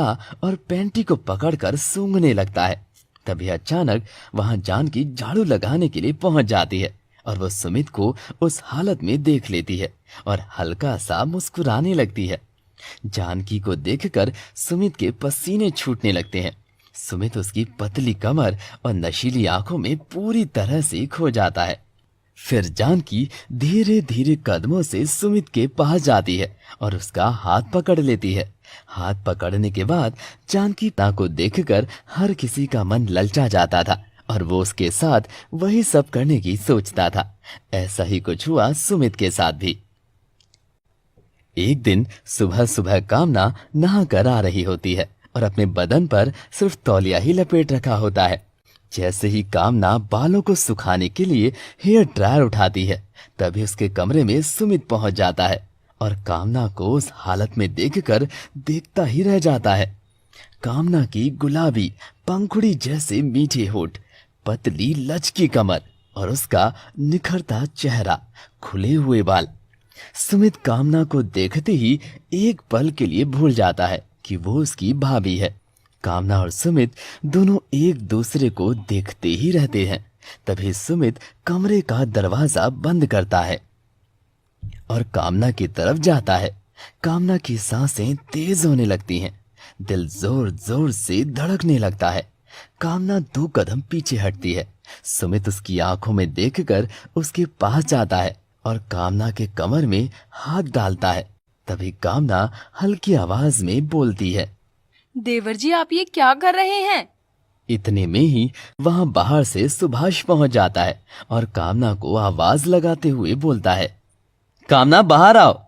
और पैंटी को पकड़कर सूंघने लगता है। तभी अचानक वहां जानकी झाड़ू लगाने के लिए पहुंच जाती है और वो सुमित को उस हालत में देख लेती है और हल्का सा मुस्कुराने लगती है। जानकी को देखकर सुमित के पसीने छूटने लगते हैं। सुमित उसकी पतली कमर और नशीली आंखों में पूरी तरह से खो जाता है। फिर जानकी धीरे धीरे कदमों से सुमित के पास जाती है और उसका हाथ पकड़ लेती है। हाथ पकड़ने के बाद जानकी पिता को देखकर हर किसी का मन ललचा जाता था और वो उसके साथ वही सब करने की सोचता था। ऐसा ही कुछ हुआ सुमित के साथ भी। एक दिन सुबह सुबह कामना नहा कर आ रही होती है और अपने बदन पर सिर्फ तौलिया ही लपेट रखा होता है। जैसे ही कामना बालों को सुखाने के लिए हेयर ड्रायर उठाती है, तभी उसके कमरे में सुमित पहुंच जाता है और कामना को उस हालत में देखकर देखता ही रह जाता है। कामना की गुलाबी पंखुड़ी जैसे मीठे होठ, पतली लचकी कमर और उसका निखरता चेहरा, खुले हुए बाल। सुमित कामना को देखते ही एक पल के लिए भूल जाता है कि वो उसकी भाभी है। कामना और सुमित दोनों एक दूसरे को देखते ही रहते हैं। तभी सुमित कमरे का दरवाजा बंद करता है और कामना की तरफ जाता है। कामना की सांसें तेज होने लगती हैं, दिल जोर जोर से धड़कने लगता है। कामना 2 कदम पीछे हटती है। सुमित उसकी आंखों में देखकर उसके पास जाता है और कामना के कमर में हाथ डालता है। तभी कामना हल्की आवाज में बोलती है, देवर जी, आप ये क्या कर रहे हैं? इतने में ही वहां बाहर से सुभाष पहुंच जाता है और कामना को आवाज लगाते हुए बोलता है, कामना बाहर आओ।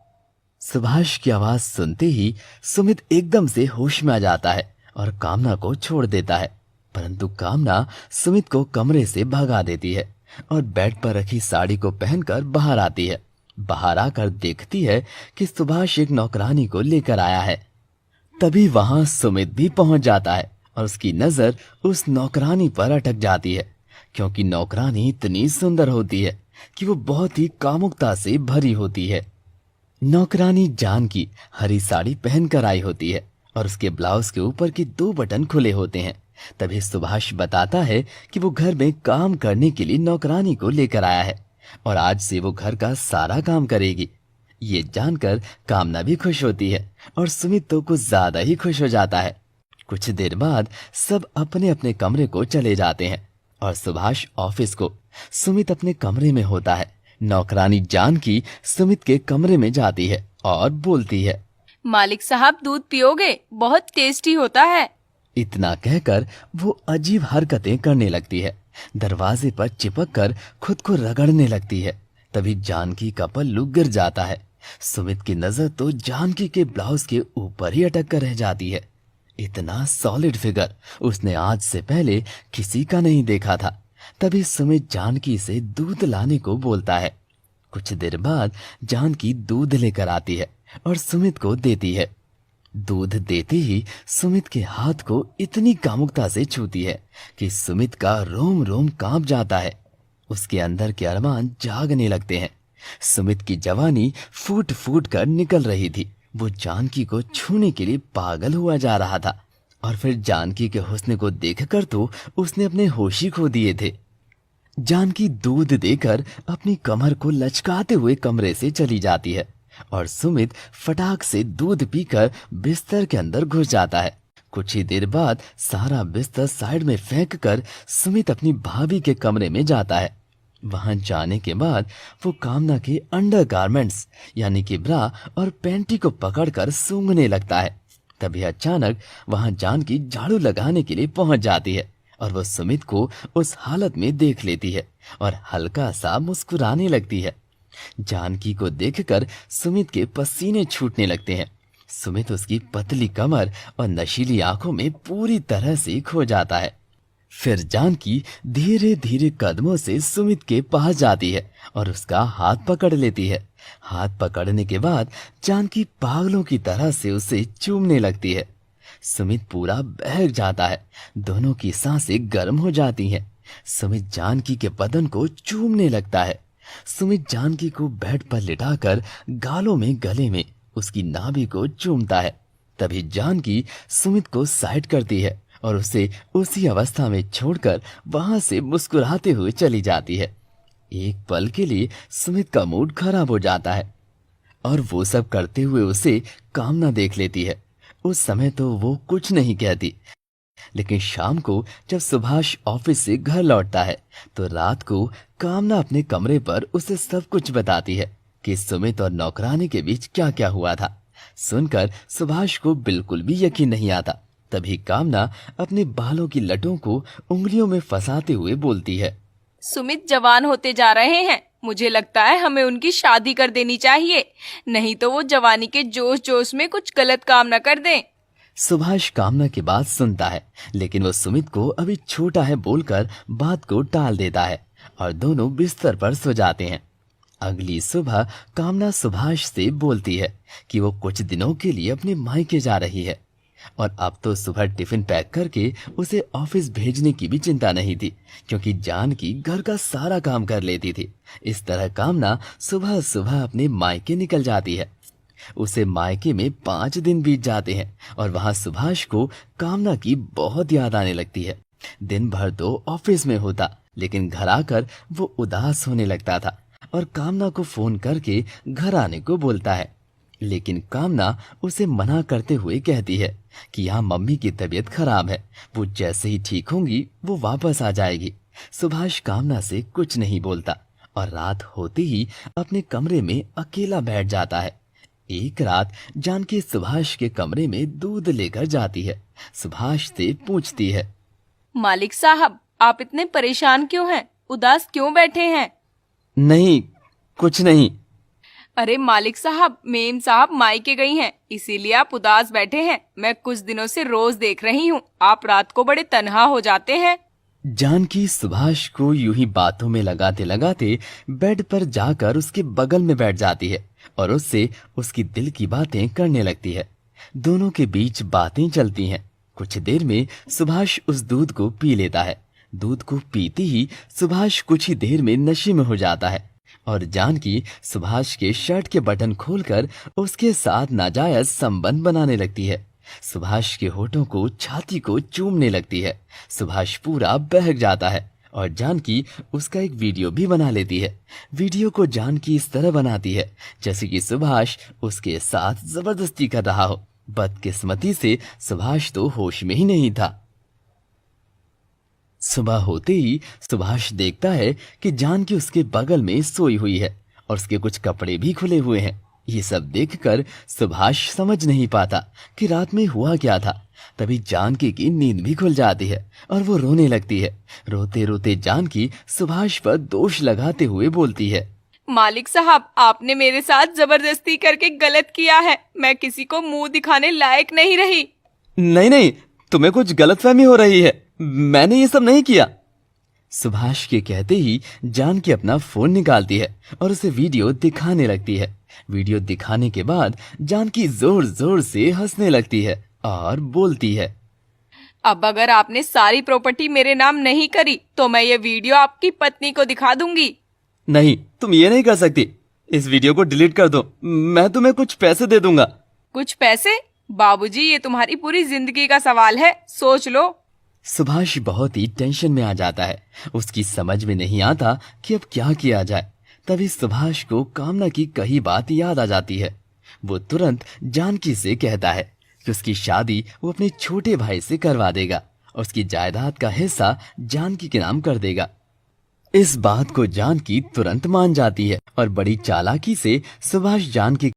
सुभाष की आवाज सुनते ही सुमित एकदम से होश में आ जाता है और कामना को छोड़ देता है। परंतु कामना सुमित को कमरे से भगा देती है और बेड पर रखी साड़ी को पहनकर बाहर आती है। बाहर आकर देखती है कि सुभाष एक नौकरानी को लेकर आया है। तभी वहां सुमित भी पहुंच जाता है और उसकी नजर उस नौकरानी पर अटक जाती है, क्योंकि नौकरानी इतनी सुंदर होती है कि वो बहुत ही कामुकता से भरी होती है। नौकरानी जानकी हरी साड़ी पहनकर आई होती है और उसके ब्लाउज के ऊपर के 2 बटन खुले होते हैं। तभी सुभाष बताता है कि वो घर में काम करने के लिए नौकरानी को लेकर आया है और आज से वो घर का सारा काम करेगी। ये जानकर कामना भी खुश होती है और सुमित तो कुछ ज्यादा ही खुश हो जाता है। कुछ देर बाद सब अपने अपने कमरे को चले जाते हैं और सुभाष ऑफिस को। सुमित अपने कमरे में होता है। नौकरानी जानकी सुमित के कमरे में जाती है और बोलती है, मालिक साहब, दूध पियोगे? बहुत टेस्टी होता है। इतना कहकर वो अजीब हरकतें करने लगती है। दरवाजे पर चिपक कर खुद को रगड़ने लगती है। तभी जानकी का पल्लू गिर जाता है। सुमित की नजर तो जानकी के ब्लाउज के ऊपर ही अटक कर रह जाती है। इतना सॉलिड फिगर उसने आज से पहले किसी का नहीं देखा था। तभी सुमित जानकी से दूध लाने को बोलता है। कुछ देर बाद जानकी दूध लेकर आती है और सुमित को देती है। दूध देते ही सुमित के हाथ को इतनी कामुकता से छूती है कि सुमित का रोम रोम कांप जाता है। उसके अंदर के अरमान जागने लगते हैं। सुमित की जवानी फूट फूट कर निकल रही थी। वो जानकी को छूने के लिए पागल हुआ जा रहा था और फिर जानकी के हुस्न को देखकर तो उसने अपने होश ही खो दिए थे। जानकी दूध देकर अपनी कमर को लचकाते हुए कमरे से चली जाती है और सुमित फटाक से दूध पीकर बिस्तर के अंदर घुस जाता है। कुछ ही देर बाद सारा बिस्तर साइड में फेंक कर सुमित अपनी भाभी के कमरे में जाता है। वहां जाने के बाद वो कामना के अंडरगारमेंट्स यानी कि ब्रा और पैंटी को पकड़कर सूंघने लगता है। तभी अचानक वहां जानकी झाड़ू लगाने के लिए पहुंच जाती है और वो सुमित को उस हालत में देख लेती है और हल्का सा मुस्कुराने लगती है। जानकी को देखकर सुमित के पसीने छूटने लगते हैं। सुमित उसकी पतली कमर और नशीली आंखों में पूरी तरह से खो जाता है। फिर जानकी धीरे धीरे कदमों से सुमित के पास जाती है और उसका हाथ पकड़ लेती है। हाथ पकड़ने के बाद जानकी पागलों की तरह से उसे चूमने लगती है। सुमित पूरा बहक जाता है। दोनों की सांसें गर्म हो जाती हैं। सुमित जानकी के बदन को चूमने लगता है। सुमित जानकी को बेड पर लिटाकर गालों में गले में उसकी नाभि को चूमता है। तभी जानकी सुमित को साइड करती है और उसे उसी अवस्था में छोड़कर वहां से मुस्कुराते हुए चली जाती है। एक पल के लिए सुमित का मूड खराब हो जाता है और वो सब करते हुए उसे कामना देख लेती है। उस समय तो वो कुछ नहीं कहती, लेकिन शाम को जब सुभाष ऑफिस से घर लौटता है तो रात को कामना अपने कमरे पर उसे सब कुछ बताती है कि सुमित और नौकरानी के बीच क्या क्या हुआ था। सुनकर सुभाष को बिल्कुल भी यकीन नहीं आता। तभी कामना अपने बालों की लटों को उंगलियों में फंसाते हुए बोलती है, सुमित जवान होते जा रहे हैं, मुझे लगता है हमें उनकी शादी कर देनी चाहिए, नहीं तो वो जवानी के जोश जोश में कुछ गलत काम न कर दें। सुभाष कामना की बात सुनता है, लेकिन वो सुमित को अभी छोटा है बोलकर बात को टाल देता है और दोनों बिस्तर पर सो जाते हैं। अगली सुबह कामना सुभाष से बोलती है कि वो कुछ दिनों के लिए अपने मायके जा रही है और अब तो सुबह टिफिन पैक करके उसे ऑफिस भेजने की भी चिंता नहीं थी, क्योंकि जानकी घर का सारा काम कर लेती थी। इस तरह कामना सुबह सुबह अपने मायके निकल जाती है। उसे मायके में 5 दिन बीत जाते हैं और वहां सुभाष को कामना की बहुत याद आने लगती है। दिन भर तो ऑफिस में होता, लेकिन घर आकर वो उदास होने लगता था और कामना को फोन करके घर आने को बोलता है। लेकिन कामना उसे मना करते हुए कहती है कि यहाँ मम्मी की तबीयत खराब है, वो जैसे ही ठीक होंगी वो वापस आ जाएगी। सुभाष कामना से कुछ नहीं बोलता और रात होते ही अपने कमरे में अकेला बैठ जाता है। एक रात जानकी सुभाष के कमरे में दूध लेकर जाती है। सुभाष से पूछती है, मालिक साहब, आप इतने परेशान क्यों हैं? उदास क्यों बैठे हैं? नहीं, कुछ नहीं। अरे मालिक साहब, मेम साहब मायके गई हैं, इसीलिए आप उदास बैठे हैं। मैं कुछ दिनों से रोज देख रही हूँ, आप रात को बड़े तन्हा हो जाते हैं। जानकी सुभाष को यूं ही बातों में लगाते लगाते बेड पर जाकर उसके बगल में बैठ जाती है और उससे उसकी दिल की बातें करने लगती है। दोनों के बीच बातें चलती हैं। कुछ देर में सुभाष उस दूध को पी लेता है। दूध को पीते ही सुभाष कुछ ही देर में नशे में हो जाता है और जानकी सुभाष के शर्ट के बटन खोलकर उसके साथ नाजायज संबंध बनाने लगती है। सुभाष के होठों को, छाती को चूमने लगती है। सुभाष पूरा बहक जाता है और जानकी उसका एक वीडियो भी बना लेती है। वीडियो को जानकी इस तरह बनाती है जैसे कि सुभाष उसके साथ जबरदस्ती कर रहा हो। बदकिस्मती से सुभाष तो होश में ही नहीं था। सुबह होते ही सुभाष देखता है कि जानकी उसके बगल में सोई हुई है और उसके कुछ कपड़े भी खुले हुए हैं। ये सब देखकर सुभाष समझ नहीं पाता कि रात में हुआ क्या था। तभी जानकी की नींद भी खुल जाती है और वो रोने लगती है। रोते रोते जानकी सुभाष पर दोष लगाते हुए बोलती है, मालिक साहब, आपने मेरे साथ जबरदस्ती करके गलत किया है। मैं किसी को मुंह दिखाने लायक नहीं रही। नहीं नहीं, तुम्हें कुछ गलतफहमी हो रही है, मैंने ये सब नहीं किया। सुभाष के कहते ही जानकी अपना फोन निकालती है और उसे वीडियो दिखाने लगती है। वीडियो दिखाने के बाद जानकी जोर जोर से हंसने लगती है और बोलती है, अब अगर आपने सारी प्रॉपर्टी मेरे नाम नहीं करी तो मैं ये वीडियो आपकी पत्नी को दिखा दूंगी। नहीं, तुम ये नहीं कर सकती। इस वीडियो को डिलीट कर दो, मैं तुम्हें कुछ पैसे दे दूंगा। कुछ पैसे? बाबूजी, ये तुम्हारी पूरी जिंदगी का सवाल है, सोच लो। सुभाष बहुत ही टेंशन में आ जाता है। उसकी समझ में नहीं आता कि अब क्या किया जाए। तभी सुभाष को कामना की कही बात याद आ जाती है। वो तुरंत जानकी से कहता है कि उसकी शादी वो अपने छोटे भाई से करवा देगा और उसकी जायदाद का हिस्सा जानकी के नाम कर देगा। इस बात को जानकी तुरंत मान जाती है और बड़ी चालाकी से सुभाष जानकी